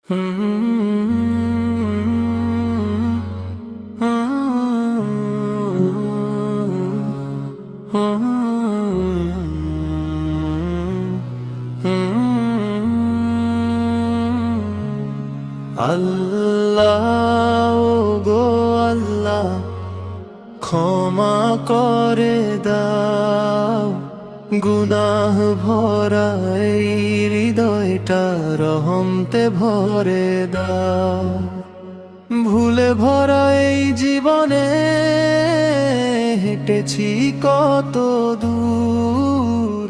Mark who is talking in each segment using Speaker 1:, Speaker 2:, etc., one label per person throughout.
Speaker 1: আল্লাহ গো আল্লাহ, ক্ষমা করে দাও, গুনাহ ভরা এই হৃদয়টা রহমতে ভরে দাও। ভুলে ভরা এই জীবনে হেঁটেছি কত দূর,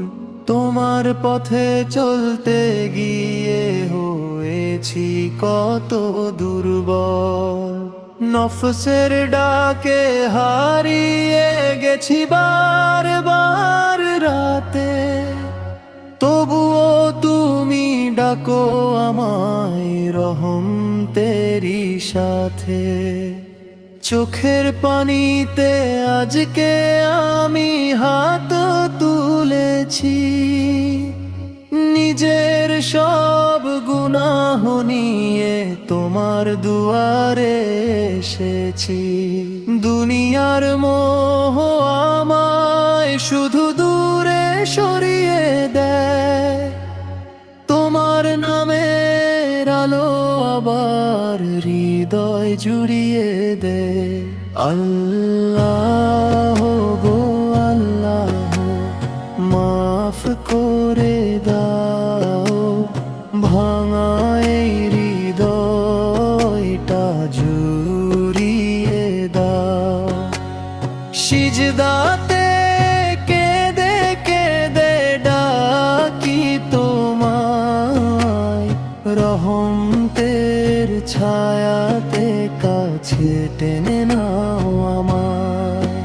Speaker 1: তোমার পথে চলতে গিয়ে হয়েছি কত দুর্বল। নফসের ডাকে হারিয়ে গেছি বারবার রাতে, তবুও তুমি ডাকো আমায় রহমতেরই সাথে। চোখের পানিতে আজকে আমি হাত তুলেছি, নিজের সব গুনাহ নিয়ে তোমার দুয়ারে এসেছি। দুনিয়ার মোহ আমায় শুধু দূরে সরিয়ে দেয়, তোমার নামের আলো আবার হৃদয় জুড়িয়ে দে। আল্লাহ গো আল্লাহ, মাফ করে দাও, ভাঙা এই হৃদয়টা জুড়িয়ে দাও। সিজদাতে কেঁদে কেঁদে ডাকি তোমায়, রহমতের ছায়াতে কাছে টেনে নাও আমায়।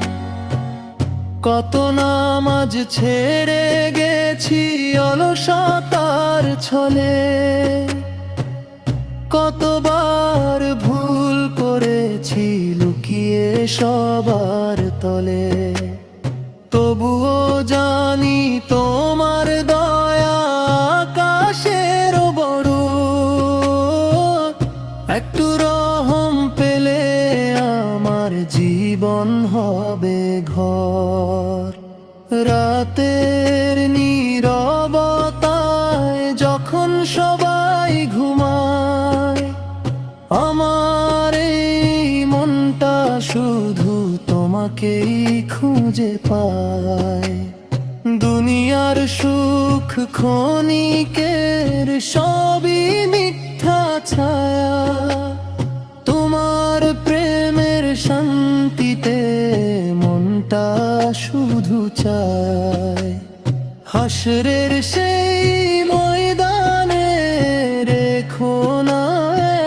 Speaker 1: কত নামাজ ছেড়ে গেছি অলসতার ছলে, কতবার ভুল করেছি লুকিয়ে সবার তলে, তবুও জানি তোমার দয়া আকাশের বড়। একটু রহম পেলে আমার জীবন হবে ঘর। রাতের নীরবতায় যখন সবাই ঘুমায়, আমার এই মনটা শুধু তোমাকেই খুঁজে পায়। দুনিয়ার সুখ ক্ষণিকের সবই মিথ্যা ছায়া, তোমার প্রেমের শান্তিতে মনটা শুধু চায়। হাসরের সেই ময়দানে রেখো না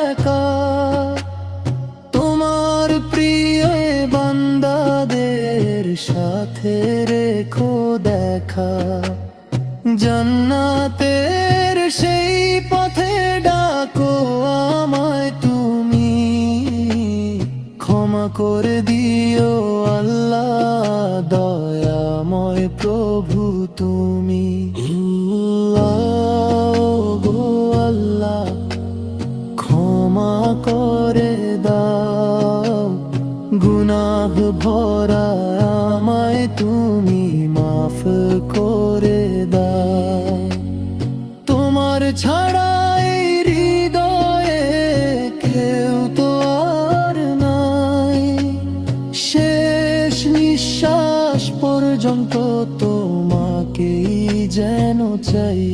Speaker 1: একা, তোমার প্রিয় বান্দাদের সাথে রেখো দেখা। জান্নাতের সেই পথে ডাকো আমায় তুমি, ক্ষমা করে দিও আল্লাহ, দয়াময় প্রভু তুমি। আল্লাহ গো আল্লাহ, ক্ষমা করে দাও, গুনাহ ভরা আমায় তুমি মাফ করে দাও। তোমার ছাড়া এই হৃদয়ে কেউ তো আর নাই, শেষ নিঃশ্বাস পর্যন্ত তোমাকেই যেন চাই।